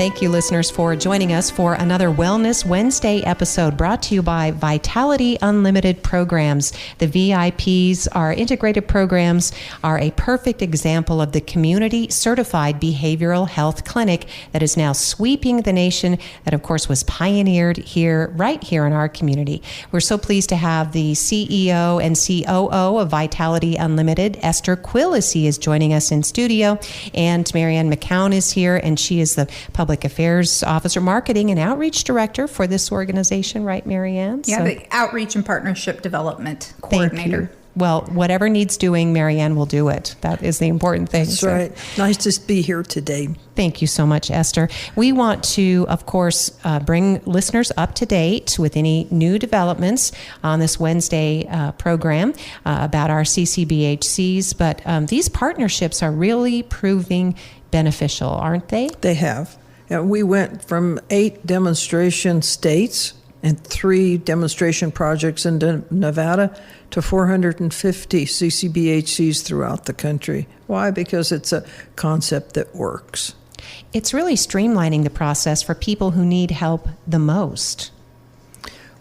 Thank you, listeners, for joining us for another Wellness Wednesday episode brought to you by Vitality Unlimited Programs. The VIPs, our integrated programs, are a perfect example of the community-certified behavioral health clinic that is now sweeping the nation, that, of course, was pioneered right here in our community. We're so pleased to have the CEO and COO of Vitality Unlimited, Ester Quilici, is joining us in studio, and Marianne McKnown is here, and she is the Public Affairs Officer, Marketing and Outreach Director for this organization, right, Marianne? Yeah, the Outreach and Partnership Development Coordinator. Well, whatever needs doing, Marianne will do it. That is the important thing. That's right. Nice to be here today. Thank you so much, Ester. We want to, of course, bring listeners up to date with any new developments on this Wednesday program about our CCBHCs, but these partnerships are really proving beneficial, aren't they? They have. We went from 8 demonstration states and 3 demonstration projects in Nevada to 450 CCBHCs throughout the country. Why? Because it's a concept that works. It's really streamlining the process for people who need help the most.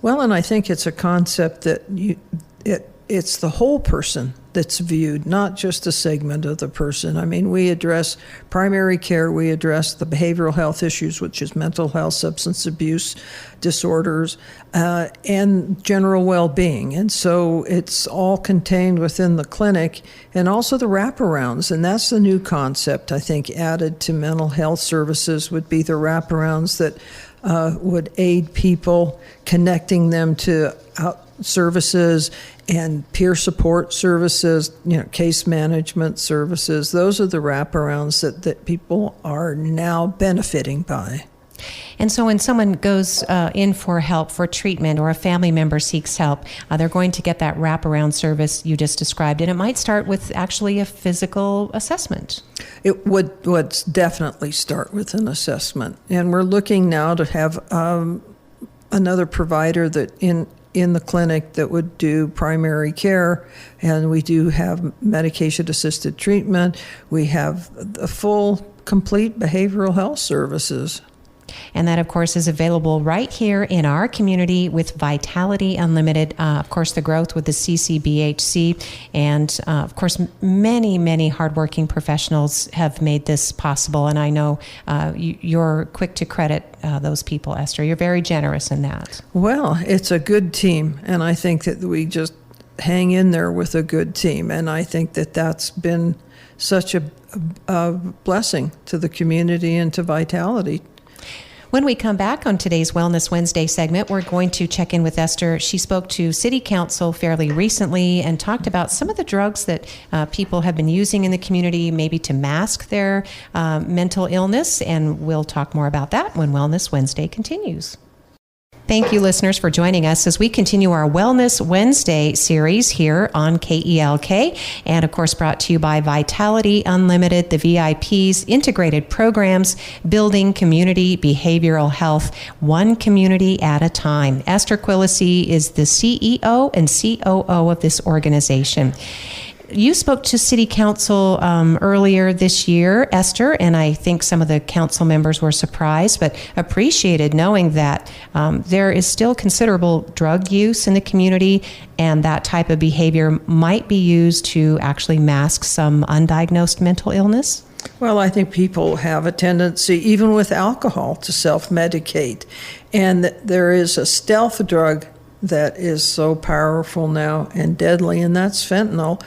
Well, and I think it's a concept that it's the whole person that's viewed, not just a segment of the person. I mean, we address primary care, we address the behavioral health issues, which is mental health, substance abuse disorders, and general well-being. And so it's all contained within the clinic, and also the wraparounds. And that's the new concept, I think, added to mental health services would be the wraparounds that would aid people, connecting them to services and peer support services, case management services. Those are the wraparounds that people are now benefiting by. And so when someone goes in for help, for treatment, or a family member seeks help, they're going to get that wraparound service you just described. And it might start with actually a physical assessment. It would definitely start with an assessment. And we're looking now to have another provider that in the clinic that would do primary care, and we do have medication-assisted treatment. We have the full, complete behavioral health services. And that, of course, is available right here in our community with Vitality Unlimited. Of course, the growth with the CCBHC. And, of course, many, many hardworking professionals have made this possible. And I know you're quick to credit those people, Ester. You're very generous in that. Well, it's a good team. And I think that we just hang in there with a good team. And I think that that's been such a blessing to the community and to Vitality. When we come back on today's Wellness Wednesday segment, we're going to check in with Ester. She spoke to City Council fairly recently and talked about some of the drugs that people have been using in the community, maybe to mask their mental illness. And we'll talk more about that when Wellness Wednesday continues. Thank you, listeners, for joining us as we continue our Wellness Wednesday series here on KELK, and of course brought to you by Vitality Unlimited, the VIPs, integrated programs, building community behavioral health, one community at a time. Ester Quilici is the CEO and COO of this organization. You spoke to City Council earlier this year, Ester, and I think some of the council members were surprised, but appreciated knowing that there is still considerable drug use in the community, and that type of behavior might be used to actually mask some undiagnosed mental illness. Well, I think people have a tendency, even with alcohol, to self-medicate. And there is a stealth drug that is so powerful now and deadly, and that's fentanyl.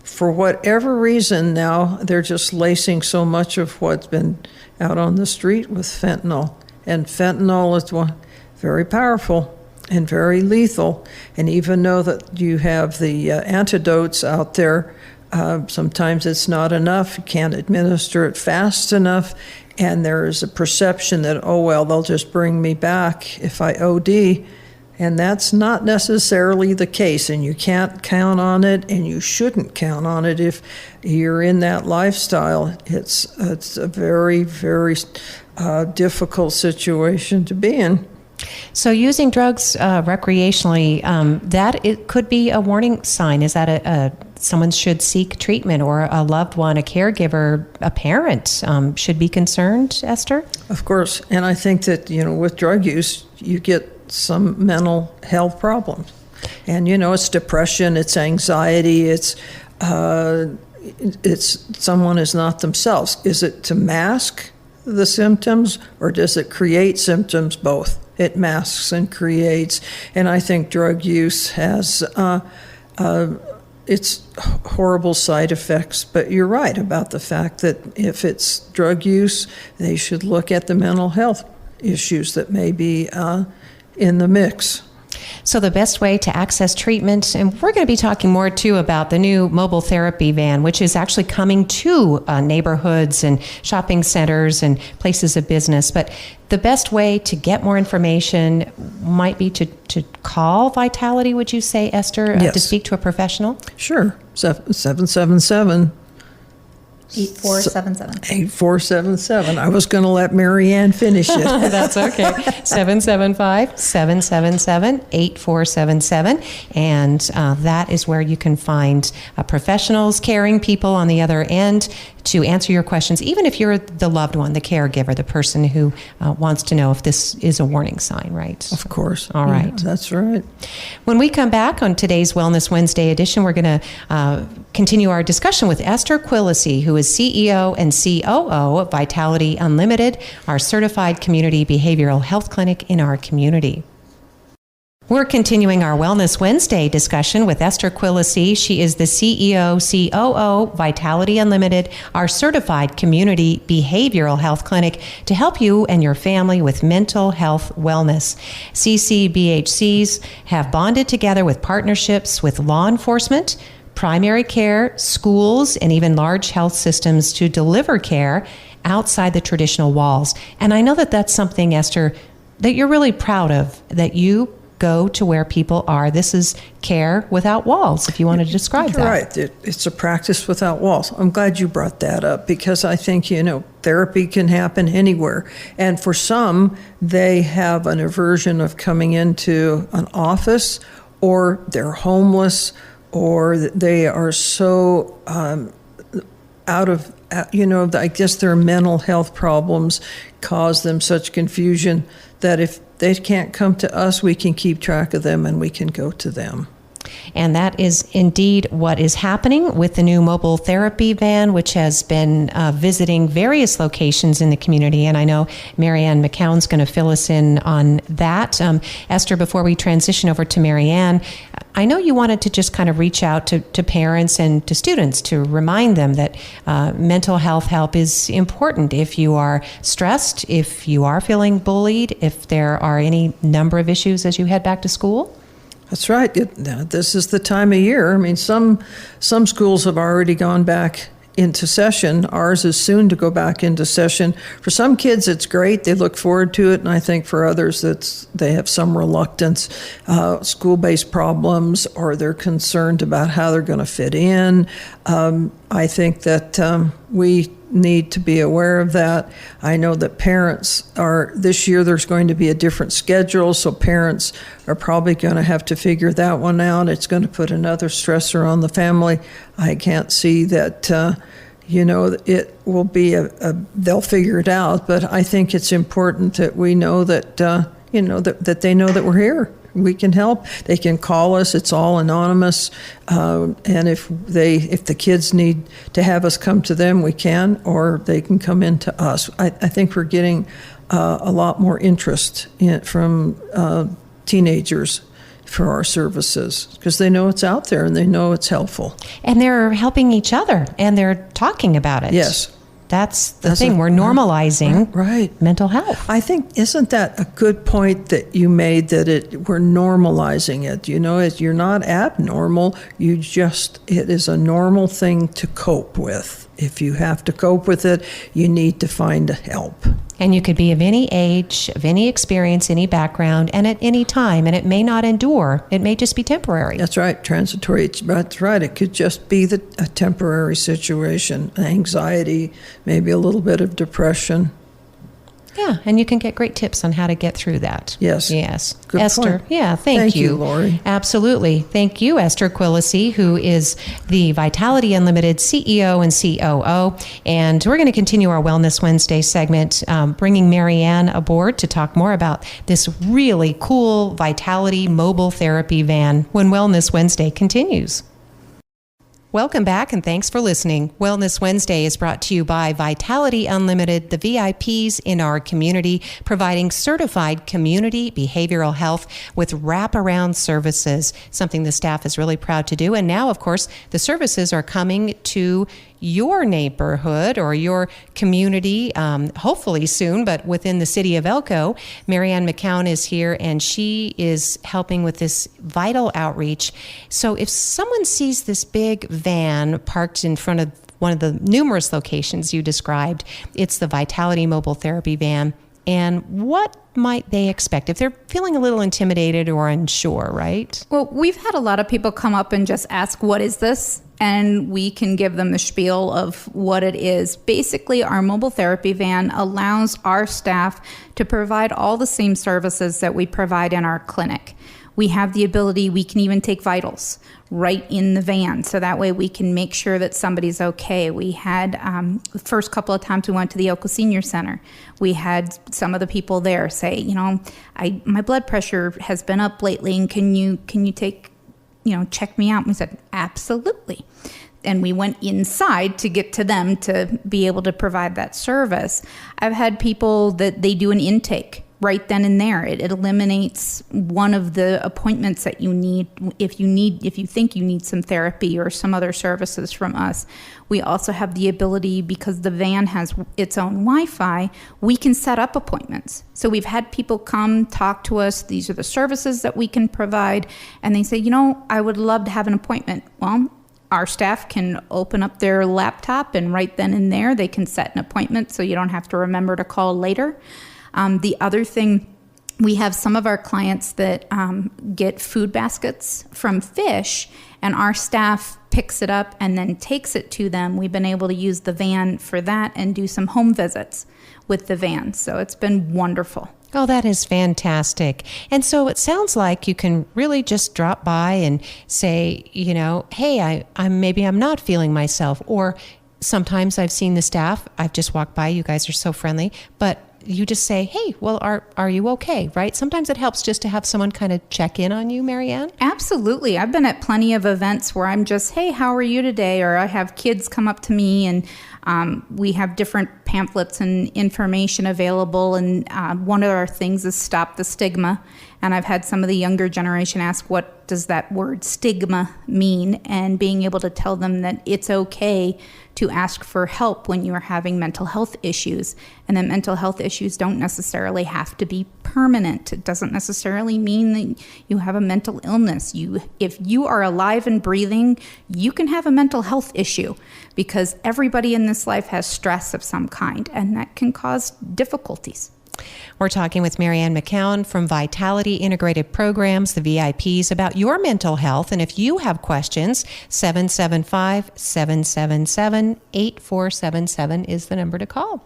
For whatever reason now, they're just lacing so much of what's been out on the street with fentanyl. And fentanyl is very powerful and very lethal. And even though that you have the antidotes out there, sometimes it's not enough. You can't administer it fast enough. And there is a perception that, they'll just bring me back if I OD. And that's not necessarily the case, and you can't count on it, and you shouldn't count on it if you're in that lifestyle. It's a very, very difficult situation to be in. So using drugs recreationally, that it could be a warning sign. Is that someone should seek treatment, or a loved one, a caregiver, a parent should be concerned, Esther? Of course. And I think that, with drug use, you get some mental health problems. And, it's depression, it's anxiety, it's someone is not themselves. Is it to mask the symptoms, or does it create symptoms? Both. It masks and creates. And I think drug use has its horrible side effects. But you're right about the fact that if it's drug use, they should look at the mental health issues that may be in the mix. So the best way to access treatment, and we're going to be talking more too about the new mobile therapy van, which is actually coming to neighborhoods and shopping centers and places of business. But the best way to get more information might be to call Vitality, would you say, Esther, Yes. to speak to a professional? Sure. 777 8477. 8477. I was going to let Marianne finish it. That's okay. 775-777-8477. And that is where you can find professionals, caring people on the other end to answer your questions, even if you're the loved one, the caregiver, the person who wants to know if this is a warning sign, right? Of course. All right. Yeah, that's right. When we come back on today's Wellness Wednesday edition, we're going to continue our discussion with Ester Quilici, who is CEO and COO of Vitality Unlimited, our certified community behavioral health clinic in our community. We're continuing our Wellness Wednesday discussion with Ester Quilici. She is the CEO, COO, Vitality Unlimited, our certified community behavioral health clinic to help you and your family with mental health wellness. CCBHCs have bonded together with partnerships with law enforcement, primary care, schools, and even large health systems to deliver care outside the traditional walls. And I know that that's something, Esther, that you're really proud of, that you go to where people are. This is care without walls, if you want to describe that. Right. It's a practice without walls. I'm glad you brought that up because I think, therapy can happen anywhere. And for some, they have an aversion of coming into an office, or they're homeless, or they are so out of, I guess their mental health problems cause them such confusion that if they can't come to us, we can keep track of them and we can go to them. And that is indeed what is happening with the new mobile therapy van, which has been visiting various locations in the community. And I know Marianne McKnown's going to fill us in on that. Esther, before we transition over to Marianne, I know you wanted to just kind of reach out to parents and to students to remind them that mental health help is important if you are stressed, if you are feeling bullied, if there are any number of issues as you head back to school. That's right. This is the time of year. I mean, some schools have already gone back into session. Ours is soon to go back into session. For some kids, it's great. They look forward to it. And I think for others, they have some reluctance, school-based problems, or they're concerned about how they're going to fit in. I think that we need to be aware of that. I know that this year there's going to be a different schedule, so parents are probably going to have to figure that one out. It's going to put another stressor on the family. I can't see that, it will be they'll figure it out, but I think it's important that we know that, that they know that we're here. We can help. They can call us. It's all anonymous. And if the kids need to have us come to them, we can, or they can come in to us. I think we're getting a lot more interest from teenagers for our services because they know it's out there and they know it's helpful. And they're helping each other and they're talking about it. Yes. That's the thing. We're normalizing right. mental health. I think, isn't that a good point that you made, that we're normalizing it? You're not abnormal. It is a normal thing to cope with. If you have to cope with it, you need to find help. And you could be of any age, of any experience, any background, and at any time. And it may not endure. It may just be temporary. That's right. Transitory. That's right. It could just be a temporary situation. Anxiety, maybe a little bit of depression. Yeah, and you can get great tips on how to get through that. Yes. Yes. Good Esther, point. yeah, thank you. Lori. Absolutely. Thank you, Esther Quilici, who is the Vitality Unlimited CEO and COO. And we're going to continue our Wellness Wednesday segment, bringing Marianne aboard to talk more about this really cool Vitality mobile therapy van when Wellness Wednesday continues. Welcome back and thanks for listening. Wellness Wednesday is brought to you by Vitality Unlimited, the VIPs in our community, providing certified community behavioral health with wraparound services, something the staff is really proud to do. And now, of course, the services are coming to your neighborhood or your community, hopefully soon, but within the city of Elko. Marianne McKnown is here, and she is helping with this vital outreach. So if someone sees this big van parked in front of one of the numerous locations you described, it's the Vitality Mobile Therapy Van. And what might they expect if they're feeling a little intimidated or unsure, right? Well, we've had a lot of people come up and just ask, what is this? And we can give them the spiel of what it is. Basically, our mobile therapy van allows our staff to provide all the same services that we provide in our clinic. We have the ability, we can even take vitals right in the van, so that way we can make sure that somebody's okay. We had, the first couple of times we went to the Elko Senior Center, we had some of the people there say, my blood pressure has been up lately, and can you take, check me out? And we said, absolutely. And we went inside to get to them to be able to provide that service. I've had people that they do an intake right then and there. It eliminates one of the appointments that you need if you think you need some therapy or some other services from us. We also have the ability, because the van has its own Wi-Fi, we can set up appointments. So we've had people come talk to us, these are the services that we can provide, and they say, I would love to have an appointment. Well, our staff can open up their laptop, and right then and there they can set an appointment, so you don't have to remember to call later. The other thing, we have some of our clients that get food baskets from Fish, and our staff picks it up and then takes it to them. We've been able to use the van for that and do some home visits with the van. So it's been wonderful. Oh, that is fantastic. And so it sounds like you can really just drop by and say, hey, I'm not feeling myself. Or sometimes I've seen the staff, I've just walked by, you guys are so friendly, but you just say, hey, well, are you okay, right? Sometimes it helps just to have someone kind of check in on you, Marianne. Absolutely. I've been at plenty of events where I'm just, hey, how are you today? Or I have kids come up to me, and we have different pamphlets and information available. And one of our things is Stop the Stigma. And I've had some of the younger generation ask, what does that word stigma mean? And being able to tell them that it's okay to ask for help when you are having mental health issues, and that mental health issues don't necessarily have to be permanent. It doesn't necessarily mean that you have a mental illness. If you are alive and breathing, you can have a mental health issue, because everybody in this life has stress of some kind, and that can cause difficulties. We're talking with Marianne McKnown from Vitality Integrated Programs, the VIPs, about your mental health. And if you have questions, 775-777-8477 is the number to call.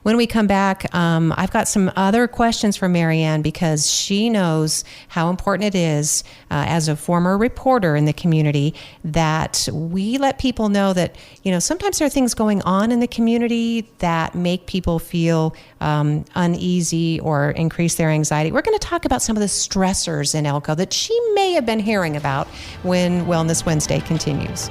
When we come back, I've got some other questions for Marianne, because she knows how important it is, as a former reporter in the community, that we let people know that, sometimes there are things going on in the community that make people feel uneasy or increase their anxiety. We're going to talk about some of the stressors in Elko that she may have been hearing about when Wellness Wednesday continues.